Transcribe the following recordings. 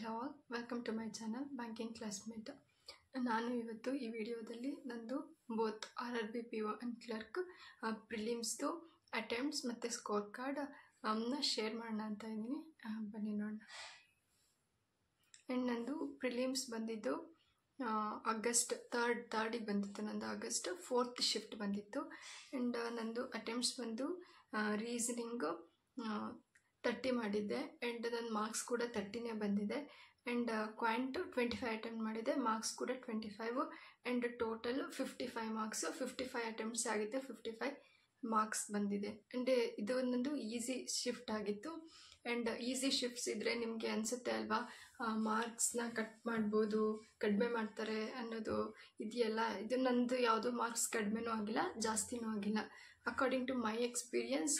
Hello all, welcome to my channel Banking Classmate. ನಾನು ಇವತ್ತು ಈ ವಿಡಿಯೋದಲ್ಲಿ ನಂದು both RRB PO and clerk ಪ್ರಿಲಿಮ್ಸ್ದು ಅಟೆಂಪ್ಟ್ಸ್ ಮತ್ತು ಸ್ಕೋರ್ ಕಾರ್ಡ್ ಶೇರ್ ಮಾಡೋಣ ಅಂತ ಇದ್ದೀನಿ. ಬನ್ನಿ ನೋಡೋಣ. ಆ್ಯಂಡ್ ನಂದು ಪ್ರಿಲಿಮ್ಸ್ ಬಂದಿದ್ದು ಆಗಸ್ಟ್ ಥರ್ಡಿಗೆ ಬಂದಿತ್ತು. ನಂದು ಆಗಸ್ಟ್ 4th ಶಿಫ್ಟ್ ಬಂದಿತ್ತು. ಆ್ಯಂಡ್ ನಂದು ಅಟೆಂಪ್ಟ್ಸ್ ಬಂದು ರೀಸನಿಂಗು 30 ಮಾಡಿದ್ದೆ. ಆ್ಯಂಡ್ ನನ್ನ ಮಾರ್ಕ್ಸ್ ಕೂಡ 30ನೇ ಬಂದಿದೆ. ಆ್ಯಂಡ್ ಕ್ವಾಂಟು 25 ಅಟೆಂಪ್ಟ್ ಮಾಡಿದೆ, ಮಾರ್ಕ್ಸ್ ಕೂಡ 25. ಆ್ಯಂಡ್ ಟೋಟಲ್ 55 ಮಾರ್ಕ್ಸು, 55 ಅಟೆಂಪ್ಟ್ಸ್ ಆಗಿದೆ, 55 ಮಾರ್ಕ್ಸ್ ಬಂದಿದೆ. ಆ್ಯಂಡ್ ಇದು ಒಂದೊಂದು ಈಸಿ ಶಿಫ್ಟ್ ಆಗಿತ್ತು. ಆ್ಯಂಡ್ ಈಸಿ ಶಿಫ್ಟ್ಸ್ ಇದ್ದರೆ ನಿಮಗೆ ಅನಿಸುತ್ತೆ ಅಲ್ವಾ, ಮಾರ್ಕ್ಸ್ನ ಕಟ್ ಮಾಡ್ಬೋದು, ಕಡಿಮೆ ಮಾಡ್ತಾರೆ ಅನ್ನೋದು ಇದೆಯಲ್ಲ. ಇದು ನಂದು ಯಾವುದೂ ಮಾರ್ಕ್ಸ್ ಕಡಿಮೆನೂ ಆಗಿಲ್ಲ, ಜಾಸ್ತಿನೂ ಆಗಿಲ್ಲ. ಅಕಾರ್ಡಿಂಗ್ ಟು ಮೈ ಎಕ್ಸ್ಪೀರಿಯನ್ಸ್,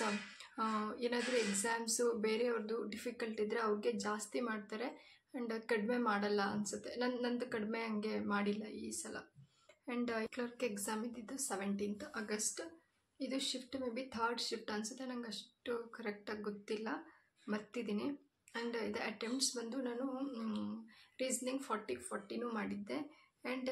ಏನಾದರೂ ಎಕ್ಸಾಮ್ಸು ಬೇರೆಯವ್ರದ್ದು ಡಿಫಿಕಲ್ಟ್ ಇದ್ದರೆ ಅವ್ರಿಗೆ ಜಾಸ್ತಿ ಮಾಡ್ತಾರೆ ಆ್ಯಂಡ್ ಕಡಿಮೆ ಮಾಡಲ್ಲ ಅನಿಸುತ್ತೆ. ನಂದು ಕಡಿಮೆ ಹಂಗೆ ಮಾಡಿಲ್ಲ ಈ ಸಲ. ಆ್ಯಂಡ್ ಕ್ಲರ್ಕ್ ಎಕ್ಸಾಮ್ ಇದ್ದಿದ್ದು 17th ಆಗಸ್ಟ್. ಇದು shift may be 3rd shift ಅನಿಸುತ್ತೆ, ನಂಗೆ ಅಷ್ಟು ಕರೆಕ್ಟಾಗಿ ಗೊತ್ತಿಲ್ಲ, ಮರ್ತಿದ್ದೀನಿ. ಆ್ಯಂಡ್ ಇದು ಅಟೆಂಪ್ಟ್ಸ್ ಬಂದು ನಾನು ರೀಸನಿಂಗ್ 40 ಮಾಡಿದ್ದೆ. ಆ್ಯಂಡ್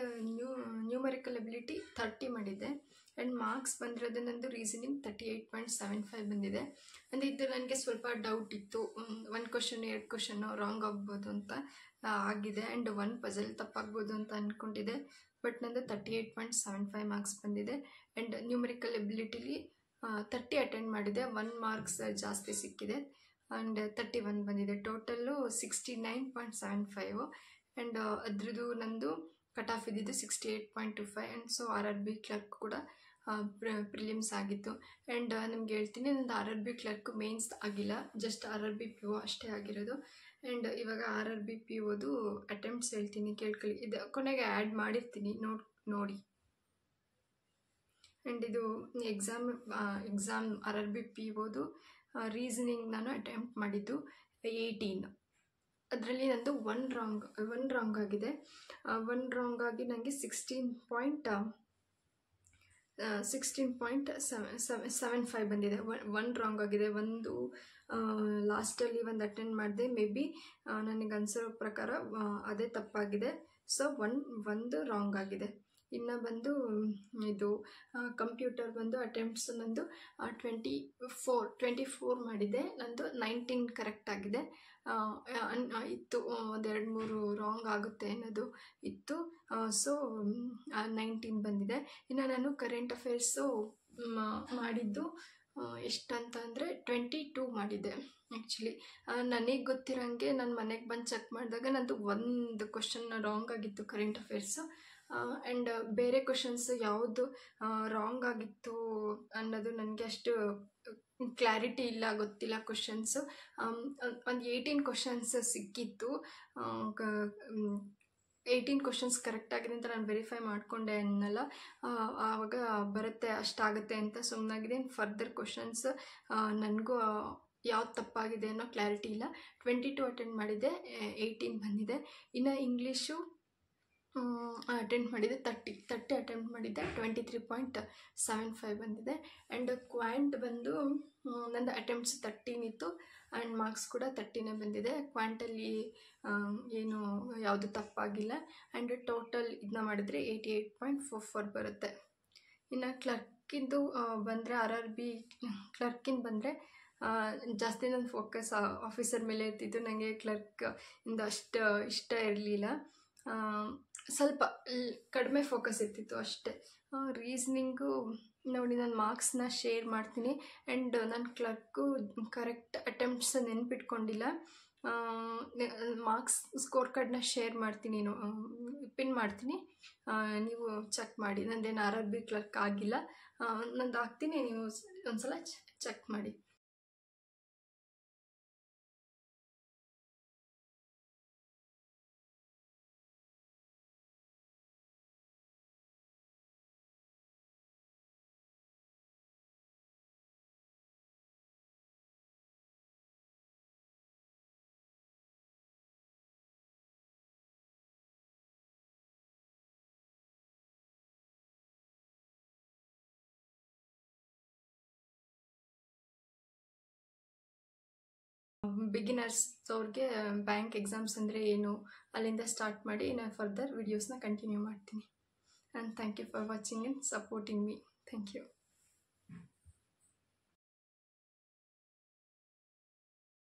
ನ್ಯೂಮರಿಕಲ್ ಎಬಿಲಿಟಿ 30 ಮಾಡಿದ್ದೆ. ಆ್ಯಂಡ್ ಮಾರ್ಕ್ಸ್ ಬಂದಿರೋದು ನಂದು ರೀಸನಿಂಗ್ 38.75 ಬಂದಿದೆ. ಅಂದರೆ ಇದು ನನಗೆ ಸ್ವಲ್ಪ ಡೌಟ್ ಇತ್ತು, 1 ಕ್ವಶನ್ 2 ಕ್ವಶನ್ನು ರಾಂಗ್ ಆಗ್ಬೋದು ಅಂತ ಆಗಿದೆ. ಆ್ಯಂಡ್ 1 ಪಜಲ್ ತಪ್ಪಾಗ್ಬೋದು ಅಂತ ಅಂದ್ಕೊಂಡಿದ್ದೆ. ಬಟ್ ನಂದು 38.75 ಮಾರ್ಕ್ಸ್ ಬಂದಿದೆ. ಆ್ಯಂಡ್ ನ್ಯೂಮರಿಕಲ್ ಎಬಿಲಿಟಿಲಿ 30 ಅಟೆಂಡ್ ಮಾಡಿದೆ, 1 ಮಾರ್ಕ್ಸ್ ಜಾಸ್ತಿ ಸಿಕ್ಕಿದೆ. ಆ್ಯಂಡ್ 31 ಬಂದಿದೆ, ಟೋಟಲ್ಲು 69.75. ಆ್ಯಂಡ್ ಅದ್ರದ್ದು ನಂದು ಕಟ್ ಆಫ್ ಇದ್ದಿದ್ದು 68.25. ಆ್ಯಂಡ್ ಸೊ RRB ಕ್ಲರ್ಕ್ ಕೂಡ ಪ್ರಿಲಿಮ್ಸ್ ಆಗಿತ್ತು. ಆ್ಯಂಡ್ ನಿಮ್ಗೆ ಹೇಳ್ತೀನಿ, ನಂದು RRB ಕ್ಲರ್ಕ್ ಮೇನ್ಸ್ ಆಗಿಲ್ಲ, ಜಸ್ಟ್ RRB PO ಅಷ್ಟೇ ಆಗಿರೋದು. ಆ್ಯಂಡ್ ಇವಾಗ RRB POದು ಅಟೆಂಪ್ಟ್ಸ್ ಹೇಳ್ತೀನಿ, ಕೇಳ್ಕೊಳ್ಳಿ. ಇದು ಕೊನೆಗೆ ಆ್ಯಡ್ ಮಾಡಿರ್ತೀನಿ, ನೋಡಿ. ಆ್ಯಂಡ್ ಇದು ಎಕ್ಸಾಮ್ RRB POದು ರೀಸನಿಂಗ್ ನಾನು ಅಟೆಂಪ್ಟ್ ಮಾಡಿದ್ದು 18. ಅದರಲ್ಲಿ ನಂದು 1 ರಾಂಗ್ ಆಗಿದೆ. 1 ರಾಂಗ್ ಆಗಿ ನನಗೆ 16.75 ಬಂದಿದೆ. 1 ರಾಂಗ್ ಆಗಿದೆ. ಒಂದು ಲಾಸ್ಟಲ್ಲಿ ಒಂದು ಅಟೆಂಡ್ ಮಾಡಿದೆ, ಮೇ ಬಿ ನನಗೆ ಅನಿಸೋ ಪ್ರಕಾರ ಅದೇ ತಪ್ಪಾಗಿದೆ. ಸೊ ಒಂದು ರಾಂಗ್ ಆಗಿದೆ. ಇನ್ನು ಬಂದು ಇದು ಕಂಪ್ಯೂಟರ್ ಬಂದು ಅಟೆಂಪ್ಟ್ಸ್ ನಂದು 24 ಮಾಡಿದೆ. ನಂದು 19 ಕರೆಕ್ಟ್ ಆಗಿದೆ. ಇತ್ತು ಒಂದು 2-3 ರಾಂಗ್ ಆಗುತ್ತೆ ಅನ್ನೋದು ಇತ್ತು. ಸೊ 19 ಬಂದಿದೆ. ಇನ್ನು ನಾನು ಕರೆಂಟ್ ಅಫೇರ್ಸು ಮಾಡಿದ್ದು ಎಷ್ಟಂತ ಅಂದರೆ 22 ಮಾಡಿದ್ದೆ. ಆ್ಯಕ್ಚುಲಿ ನನಗೆ ಗೊತ್ತಿರೋಂಗೆ ನಾನು ಮನೆಗೆ ಬಂದು ಚೆಕ್ ಮಾಡಿದಾಗ ನಂದು 1 ಕ್ವಶನ್ ರಾಂಗ್ ಆಗಿತ್ತು ಕರೆಂಟ್ ಅಫೇರ್ಸು. ಆ್ಯಂಡ್ ಬೇರೆ ಕ್ವಶನ್ಸ್ ಯಾವುದು ರಾಂಗ್ ಆಗಿತ್ತು ಅನ್ನೋದು ನನಗೆ ಅಷ್ಟು ಕ್ಲಾರಿಟಿ ಇಲ್ಲ, ಗೊತ್ತಿಲ್ಲ ಕ್ವಶನ್ಸು. ಒಂದು 18 ಕ್ವಶನ್ಸ್ ಸಿಕ್ಕಿತ್ತು. 18 ಕ್ವಶನ್ಸ್ ಕರೆಕ್ಟ್ ಆಗಿದೆ ಅಂತ ನಾನು ವೆರಿಫೈ ಮಾಡಿಕೊಂಡೆ ಅನ್ನಲ್ಲ, ಆವಾಗ ಬರುತ್ತೆ ಅಷ್ಟಾಗುತ್ತೆ ಅಂತ ಸುಮ್ಮನಾಗಿದೆ. ಫರ್ದರ್ ಕ್ವಶನ್ಸ್ ನನಗೂ ಯಾವ್ದು ತಪ್ಪಾಗಿದೆ ಅನ್ನೋ ಕ್ಲಾರಿಟಿ ಇಲ್ಲ. 22 ಅಟೆಂಡ್ ಮಾಡಿದ್ದೆ, 18 ಬಂದಿದೆ. ಇನ್ನು ಇಂಗ್ಲೀಷು ಅಟೆಂಡ್ ಮಾಡಿದ್ದೆ 30 ಅಟೆಂಪ್ಟ್ ಮಾಡಿದ್ದೆ, 23.75 ಬಂದಿದೆ. ಆ್ಯಂಡ್ ಕ್ವಾಂಟ್ ಬಂದು ನಂದು ಅಟೆಂಪ್ಟ್ಸ್ 13 ಇತ್ತು, ಆ್ಯಂಡ್ ಮಾರ್ಕ್ಸ್ ಕೂಡ 30ನೇ ಬಂದಿದೆ. ಕ್ವಾಂಟಲ್ಲಿ ಏನು ಯಾವುದು ತಪ್ಪಾಗಿಲ್ಲ. ಆ್ಯಂಡ್ ಟೋಟಲ್ ಇದನ್ನ ಮಾಡಿದರೆ 88.44 ಬರುತ್ತೆ. ಇನ್ನು ಕ್ಲರ್ಕಿಂದು ಬಂದರೆ RRB ಕ್ಲರ್ಕಿಂದ ಬಂದರೆ ಜಾಸ್ತಿ ನನ್ನ ಫೋಕಸ್ ಆಫೀಸರ್ ಮೇಲೆ ಇರ್ತಿತ್ತು. ನನಗೆ ಕ್ಲರ್ಕ್ ಇಂದ ಅಷ್ಟು ಇಷ್ಟ ಇರಲಿಲ್ಲ, ಸ್ವಲ್ಪ ಕಡಿಮೆ ಫೋಕಸ್ ಇರ್ತಿತ್ತು ಅಷ್ಟೇ. ರೀಸ್ನಿಂಗು ನೋಡಿ, ನಾನು ಮಾರ್ಕ್ಸ್ನ ಶೇರ್ ಮಾಡ್ತೀನಿ. ಆ್ಯಂಡ್ ನಾನು ಕ್ಲರ್ಕು ಕರೆಕ್ಟ್ ಅಟೆಂಪ್ಟ್ಸ್ ನೆನ್ಪಿಟ್ಕೊಂಡಿಲ್ಲ. ಮಾರ್ಕ್ಸ್ ಸ್ಕೋರ್ ಕಾರ್ಡ್ನ ಶೇರ್ ಮಾಡ್ತೀನಿ, ಪಿನ್ ಮಾಡ್ತೀನಿ, ನೀವು ಚೆಕ್ ಮಾಡಿ. ನಂದೇನು RRB ಕ್ಲರ್ಕ್ ಆಗಿಲ್ಲ, ನಂದು ಹಾಕ್ತೀನಿ, ನೀವು ಒಂದ್ಸಲ ಚೆಕ್ ಮಾಡಿ. ಬಿಗಿನರ್ಸ್ ಅವ್ರಿಗೆ ಬ್ಯಾಂಕ್ ಎಕ್ಸಾಮ್ಸ್ ಅಂದರೆ ಏನು ಅಲ್ಲಿಂದ ಸ್ಟಾರ್ಟ್ ಮಾಡಿ ನಾನು ಫರ್ದರ್ ವೀಡಿಯೋಸ್ನ ಕಂಟಿನ್ಯೂ ಮಾಡ್ತೀನಿ. And thank you for watching and supporting me. Thank you.